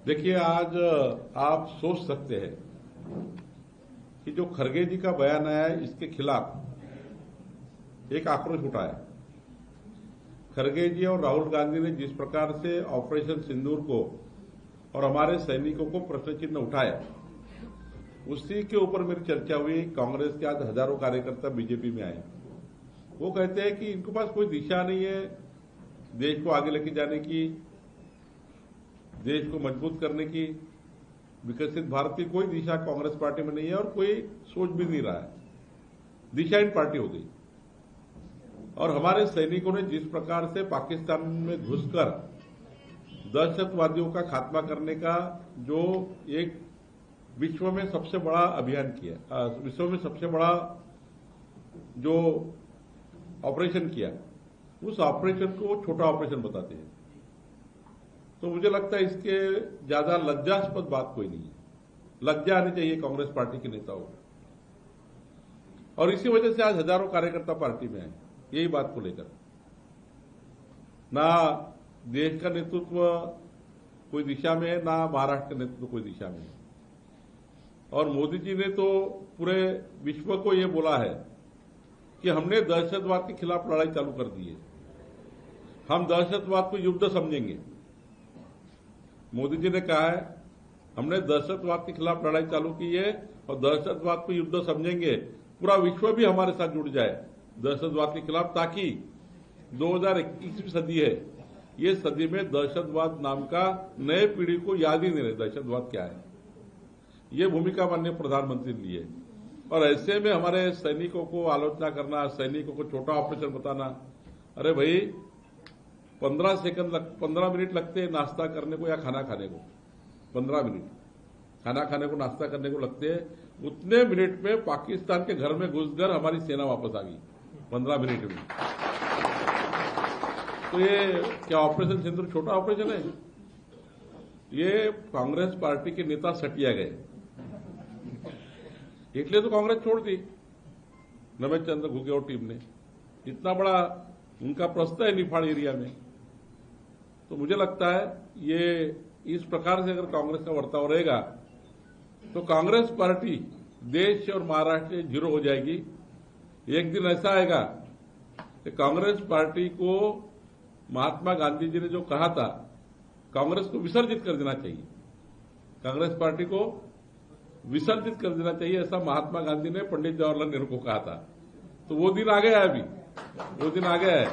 देखिए, आज आप सोच सकते हैं कि जो खरगे जी का बयान आया है इसके खिलाफ एक आक्रोश उठा है। खरगे जी और राहुल गांधी ने जिस प्रकार से ऑपरेशन सिंदूर को और हमारे सैनिकों को प्रश्न चिन्ह उठाया, उसी के ऊपर मेरी चर्चा हुई। कांग्रेस के आज हजारों कार्यकर्ता बीजेपी में आए। वो कहते हैं कि इनके पास कोई दिशा नहीं है देश को आगे लेके जाने की, देश को मजबूत करने की। विकसित भारत की कोई दिशा कांग्रेस पार्टी में नहीं है और कोई सोच भी नहीं रहा है। दिशाहीन पार्टी हो गई। और हमारे सैनिकों ने जिस प्रकार से पाकिस्तान में घुसकर दहशतवादियों का खात्मा करने का जो एक विश्व में सबसे बड़ा अभियान किया, विश्व में सबसे बड़ा जो ऑपरेशन किया, उस ऑपरेशन को छोटा ऑपरेशन बताते हैं। तो मुझे लगता है इसके ज्यादा लज्जास्पद बात कोई नहीं है। लज्जा आनी चाहिए कांग्रेस पार्टी के नेताओं को। और इसी वजह से आज हजारों कार्यकर्ता पार्टी में आए, यही बात को लेकर। ना देश का नेतृत्व कोई दिशा में है, ना महाराष्ट्र का नेतृत्व कोई दिशा में है। और मोदी जी ने तो पूरे विश्व को यह बोला है कि हमने दहशतवाद के खिलाफ लड़ाई चालू कर दी है, हम दहशतवाद को युद्ध समझेंगे। मोदी जी ने कहा है हमने दहशतवाद के खिलाफ लड़ाई चालू की है और दहशतवाद को युद्ध समझेंगे। पूरा विश्व भी हमारे साथ जुड़ जाए दहशतवाद के खिलाफ, ताकि 2021वीं सदी है, ये सदी में दहशतवाद नाम का नए पीढ़ी को याद ही नहीं रहे दहशतवाद क्या है। ये भूमिका माननीय प्रधानमंत्री ने ली है। और ऐसे में हमारे सैनिकों को आलोचना करना, सैनिकों को छोटा ऑपरेशन बताना, अरे भाई 15 मिनट लगते हैं नाश्ता करने को या खाना खाने को। 15 मिनट खाना खाने को, नाश्ता करने को लगते हैं। उतने मिनट में पाकिस्तान के घर में घुसकर हमारी सेना वापस आ गई 15 मिनट में। तो ये क्या ऑपरेशन सिंदूर छोटा ऑपरेशन है? ये कांग्रेस पार्टी के नेता सटिया गए, इसलिए तो कांग्रेस छोड़ दी रमेश चंद्र घुगेड़ टीम ने। इतना बड़ा उनका प्रश्न है निफाड़ एरिया में। तो मुझे लगता है ये इस प्रकार से अगर कांग्रेस का बर्ताव रहेगा तो कांग्रेस पार्टी देश और महाराष्ट्र जीरो हो जाएगी। एक दिन ऐसा आएगा कि कांग्रेस पार्टी को महात्मा गांधी जी ने जो कहा था कांग्रेस को विसर्जित कर देना चाहिए, कांग्रेस पार्टी को विसर्जित कर देना चाहिए, ऐसा महात्मा गांधी ने पंडित जवाहरलाल नेहरू को कहा था। तो वो दिन आ गया है, अभी वो दिन आ गया है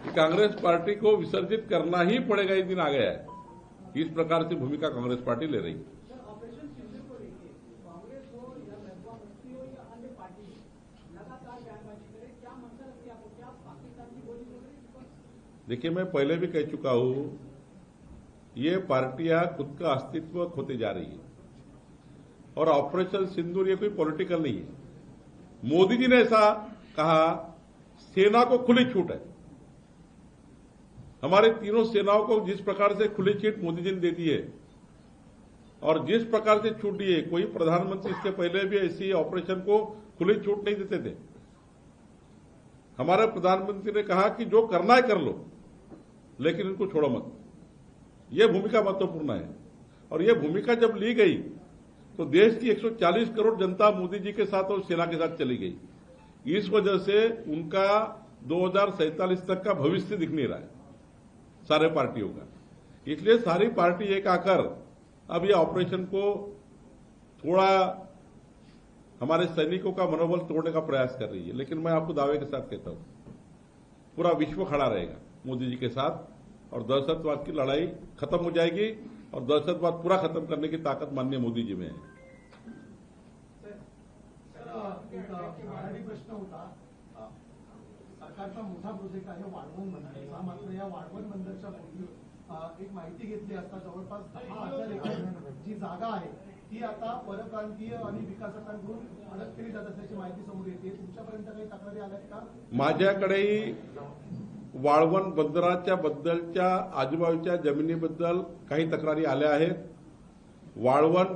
कि कांग्रेस पार्टी को विसर्जित करना ही पड़ेगा। ये दिन आ गया है। इस प्रकार से भूमिका कांग्रेस पार्टी ले रही है। ऑपरेशन सिंदूर को लेकर कांग्रेस हो या महबूबा मुफ्ती हो या अन्य पार्टी लगातार बयानबाजी करे, क्या मंशा लगती है आपको? क्या पाकिस्तान की बोली बोल रही? देखिए, मैं पहले भी कह चुका हूं, ये पार्टियां खुद का अस्तित्व खोते जा रही है। और ऑपरेशन सिंदूर ये कोई पॉलिटिकल नहीं है। मोदी जी ने ऐसा कहा, सेना को खुली छूट है। हमारे तीनों सेनाओं को जिस प्रकार से खुली छूट मोदी जी ने दे दी है और जिस प्रकार से छूट दी है, कोई प्रधानमंत्री इसके पहले भी ऐसी ऑपरेशन को खुली छूट नहीं देते थे। हमारे प्रधानमंत्री ने कहा कि जो करना है कर लो, लेकिन इनको छोड़ो मत। यह भूमिका महत्वपूर्ण है। और यह भूमिका जब ली गई तो देश की 140 करोड़ जनता मोदी जी के साथ और सेना के साथ चली गई। इस वजह से उनका 2047 तक का भविष्य दिख नहीं रहा है सारे पार्टियों का। इसलिए सारी पार्टी एक आकर अब ये ऑपरेशन को थोड़ा हमारे सैनिकों का मनोबल तोड़ने का प्रयास कर रही है। लेकिन मैं आपको दावे के साथ कहता हूं, पूरा विश्व खड़ा रहेगा मोदी जी के साथ और दहशतवाद की लड़ाई खत्म हो जाएगी और दहशतवाद पूरा खत्म करने की ताकत माननीय मोदी जी में है। प्रश्न होता, सरकारचा मोठा प्रोजेक्ट आहे वाढवण बंदरचा। मात्र या वाढवण बंदरच्या पूर्वी एक माहिती घेतली असता जवळपास 10,000 एकर जी जागा आहे ती आता परप्रांतीय आणि विकासकांकडून अडक केली जात असल्याची माहिती समोर येते। तुमच्यापर्यंत काही तक्रारी आल्यात का? माझ्याकडेही वाळवण बंदराच्या बद्दलच्या आजूबाजूच्या जमिनीबद्दल काही तक्रारी आल्या आहेत। वाळवण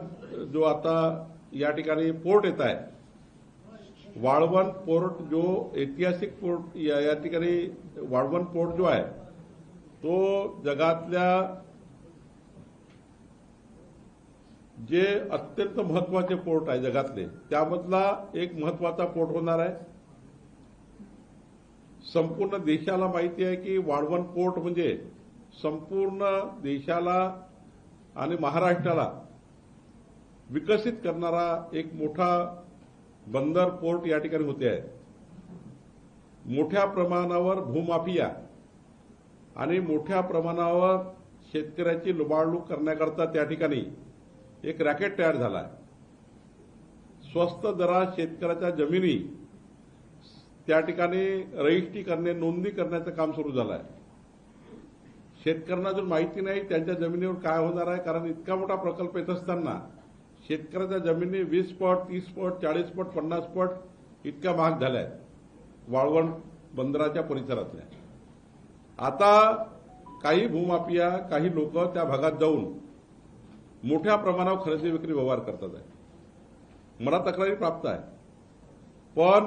जो आता या ठिकाणी पोर्ट येत आहे, वाळवण पोर्ट जो ऐतिहासिक पोर्ट या ठिकाणी वाळवण पोर्ट जो आहे तो जगातल्या जे अत्यंत महत्वाचे पोर्ट आहे जगातले त्यामधला एक महत्वाचा पोर्ट होणार आहे. संपूर्ण देशाला माहिती आहे की वाळवण पोर्ट म्हणजे संपूर्ण देशाला आणि महाराष्ट्राला विकसित करणारा एक मोठा बंदर पोर्ट या ठिकाणी होते आहे. मोठ्या प्रमाणावर भूमाफिया आणि मोठ्या प्रमाणावर शेतकऱ्याची लुबाडणूक करण्याकरता त्या ठिकाणी एक रॅकेट तयार झाला आहे. स्वस्त दरात शेतकऱ्याच्या जमिनी त्या ठिकाणी रजिस्ट्री करणे नोंदणी करण्याचं काम सुरू झालं आहे. शेतकऱ्यांना जर माहिती नाही त्यांच्या जमिनीवर काय होणार आहे, कारण इतका मोठा प्रकल्प येत असताना शेतकऱ्याच्या जमिनी 20 पट 30 पट 40 पट 50 पट इतक्या महाग झाल्या आहेत वाळवण बंदराच्या परिसरातल्या. आता काही भूमाफिया काही लोक त्या भागात जाऊन मोठ्या प्रमाणावर खरेदी विक्री व्यवहार करतात आहे. मला तक्रारी प्राप्त आहे. पण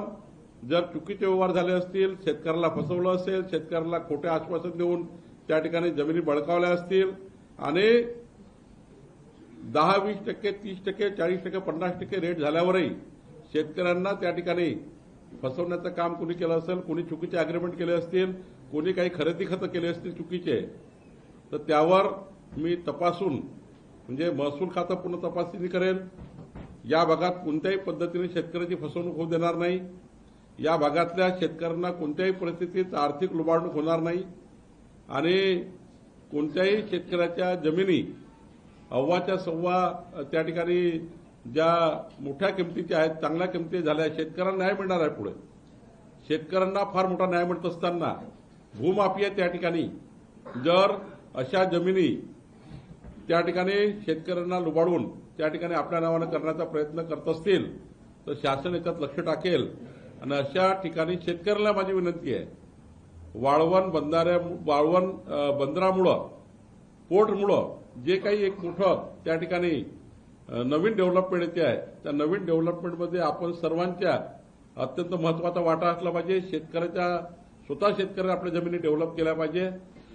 जर चुकीचे व्यवहार झाले असतील, शेतकऱ्याला फसवलं असेल, शेतकऱ्याला खोटे आश्वासन देऊन त्या ठिकाणी जमिनी बळकावल्या असतील आणि 10-20%, 30%, 40%, 50% रेट झाल्यावरही शेतकऱ्यांना त्या ठिकाणी फसवण्याचं काम कोणी केलं असेल, कोणी चुकीचे अग्रीमेंट केले असतील, कोणी काही खरेदी खतं केले असतील चुकीचे, तर त्यावर मी तपासून म्हणजे महसूल खातं पूर्ण तपासणी करेल. या भागात कोणत्याही पद्धतीने शेतकऱ्याची फसवणूक होऊ देणार नाही. या भागातल्या शेतकऱ्यांना कोणत्याही परिस्थितीत आर्थिक लुबाडणूक होणार नाही आणि कोणत्याही शेतकऱ्याच्या जमिनी अव्वाच्या सव्वा त्या ठिकाणी ज्या मोठ्या किमतीच्या आहेत, चांगल्या किमती झाल्या, शेतकऱ्यांना न्याय मिळणार आहे. पुढे शेतकऱ्यांना फार मोठा न्याय मिळत असताना भूमाफिया त्या ठिकाणी जर अशा जमिनी त्या ठिकाणी शेतकऱ्यांना लुबाडून त्या ठिकाणी आपल्या नावानं करण्याचा प्रयत्न करत असतील तर शासन याच्यात लक्ष टाकेल. आणि अशा ठिकाणी शेतकऱ्याला माझी विनंती आहे, वाळवण बंदरामुळं पोर्टमुळं जे काही एक मोठं त्या ठिकाणी नवीन डेव्हलपमेंट येते आहे, त्या नवीन डेव्हलपमेंटमध्ये आपण सर्वांच्या अत्यंत महत्वाचा वाटा असला पाहिजे. स्वतः शेतकरी आपल्या जमिनी डेव्हलप केल्या पाहिजे.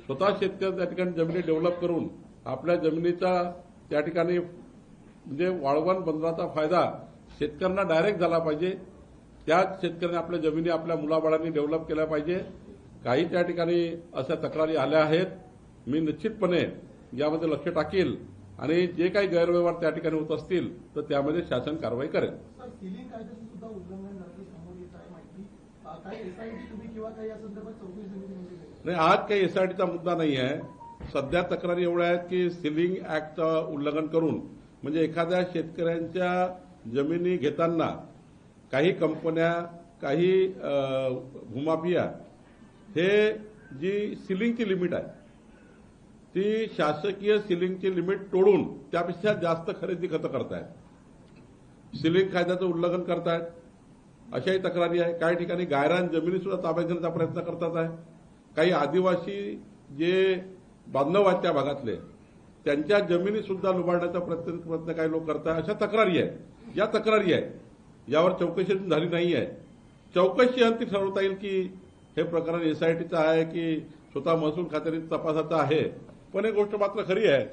स्वतः शेतकरी त्या ठिकाणी जमिनी डेव्हलप करून आपल्या जमिनीचा त्या ठिकाणी म्हणजे वाळवण बंदराचा फायदा शेतकऱ्यांना डायरेक्ट झाला पाहिजे. त्याच शेतकऱ्यांनी आपल्या जमिनी आपल्या मुलाबाळांनी डेव्हलप केल्या पाहिजे. काही त्या ठिकाणी अशा तक्रारी आल्या आहेत. मी निश्चितपणे यामध्ये लक्ष टाकेल आणि जे काही गैरव्यवहार त्या ठिकाणी होत असतील तर त्यामध्ये शासन कारवाई करेल. सिलिंग कायद्याचं सुद्धा उल्लंघन झालं समोर येत आहे माहिती. काही एसआयटी तुम्ही किंवा काही या संदर्भात चौकशी समिती नाही, आज काही एसआयटीचा मुद्दा नाही आहे. सध्या तक्रारी एवढ्या आहेत की सिलिंग ऍक्टचं उल्लंघन करून म्हणजे एखाद्या शेतकऱ्यांच्या जमिनी घेताना काही कंपन्या काही भूमाफिया हे जी सिलिंगची लिमिट आहे ती शासकीय सिलिंगची लिमिट तोडून त्यापेक्षा जास्त खरेदी खतं करतायत. सिलिंग कायद्याचं उल्लंघन करतायत अशाही तक्रारी आहे. काही ठिकाणी गायरान जमिनी सुद्धा ताब्यात घेण्याचा प्रयत्न करतात आहे. काही आदिवासी जे बांधव आहेत त्या भागातले त्यांच्या जमिनी सुद्धा लुबाडण्याचा प्रयत्न काही लोक करतात. अशा तक्रारी आहे. या तक्रारी आहे, यावर चौकशी झाली नाही आहे. चौकशी अंती ठरवता येईल की हे प्रकरण एसआयटीचं आहे की स्वतः महसूल खात्याने तपासाचं आहे. पण एक गोष्ट मात्र खरी आहे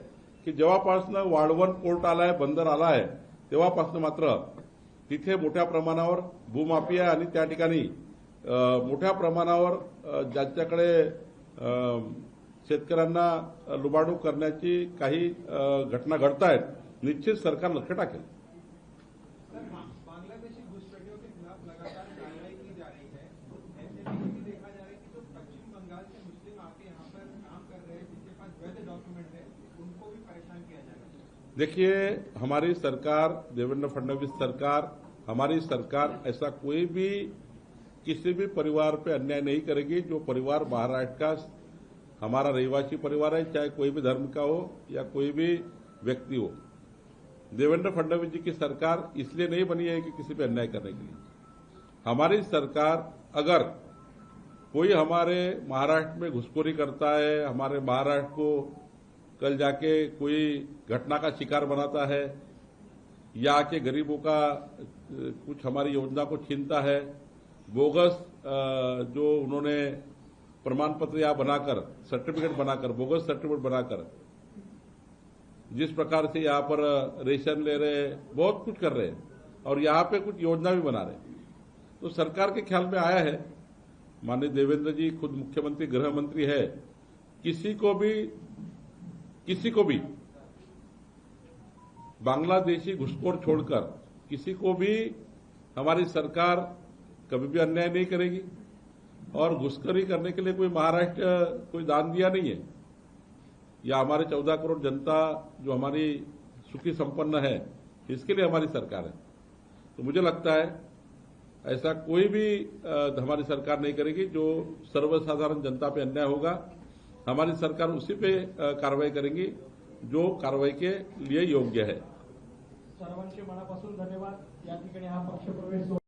की जेव्हापासून वाळवण पोर्ट आलाय, बंदर आलाय, तेव्हापासून मात्र तिथे मोठ्या प्रमाणावर भूमाफिया आणि त्या ठिकाणी मोठ्या प्रमाणावर ज्यांच्याकडे शेतकऱ्यांना लुबाडणूक करण्याची काही घटना घडत आहेत. निश्चित सरकार लक्ष टाकेल. बांग्लादेशी घुसपैठियों के खिलाफ लगातार कार्रवाई की जा रही है. ऐसे में भी देखा जा रहा है कि जो पश्चिम बंगाल से मुस्लिम आके यहाँ पर काम कर रहे हैं, जिनके पास वैध डॉक्यूमेंट है, उनको भी परेशान किया जा रहा है. देखिए, हमारी सरकार, देवेंद्र फडणवीस सरकार, हमारी सरकार ऐसा कोई भी किसी भी परिवार पे अन्याय नहीं करेगी. जो परिवार महाराष्ट्र का हमारा रहिवासी परिवार है, चाहे कोई भी धर्म का हो या कोई भी व्यक्ति हो. देवेंद्र फडणवीस जी की सरकार इसलिए नहीं बनी है कि किसी पे अन्याय करने के लिए. हमारी सरकार अगर कोई हमारे महाराष्ट्र में घुसखोरी करता है, हमारे महाराष्ट्र को कल जाके कोई घटना का शिकार बनाता है या के गरीबों का कुछ हमारी योजना को छीनता है, बोगस जो उन्होंने प्रमाण पत्र या बनाकर सर्टिफिकेट बनाकर बोगस सर्टिफिकेट बनाकर जिस प्रकार से यहाँ पर रेशन ले रहे हैं, बहुत कुछ कर रहे हैं और यहाँ पे कुछ योजना भी बना रहे हैं। तो सरकार के ख्याल में आया है, माननीय देवेंद्र जी खुद मुख्यमंत्री गृह मंत्री है, किसी को भी बांग्लादेशी घुसखोर छोड़कर किसी को भी हमारी सरकार कभी भी अन्याय नहीं करेगी। और घुसखोरी करने के लिए कोई महाराष्ट्र कोई दान दिया नहीं है, या हमारे 14 करोड़ जनता जो हमारी सुखी संपन्न है, इसके लिए हमारी सरकार है। तो मुझे लगता है ऐसा कोई भी हमारी सरकार नहीं करेगी जो सर्वसाधारण जनता पे अन्याय होगा। हमारी सरकार उसी पे कार्रवाई करेगी जो कार्रवाई के लिए योग्य है। सर्वांचे मनापासून धन्यवाद। या ठिकाणी हा पक्षप्रवेश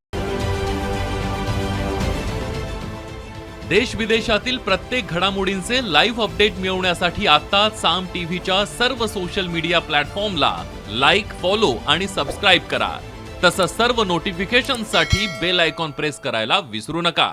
देश विदेशातील प्रत्येक घडामोडींचे लाईव्ह अपडेट मिळवण्यासाठी आता साम टीव्हीच्या सर्व सोशल मीडिया प्लॅटफॉर्मला लाईक, फॉलो आणि सबस्क्राईब करा। तसंच सर्व नोटिफिकेशनसाठी बेल आयकॉन प्रेस करायला विसरू नका।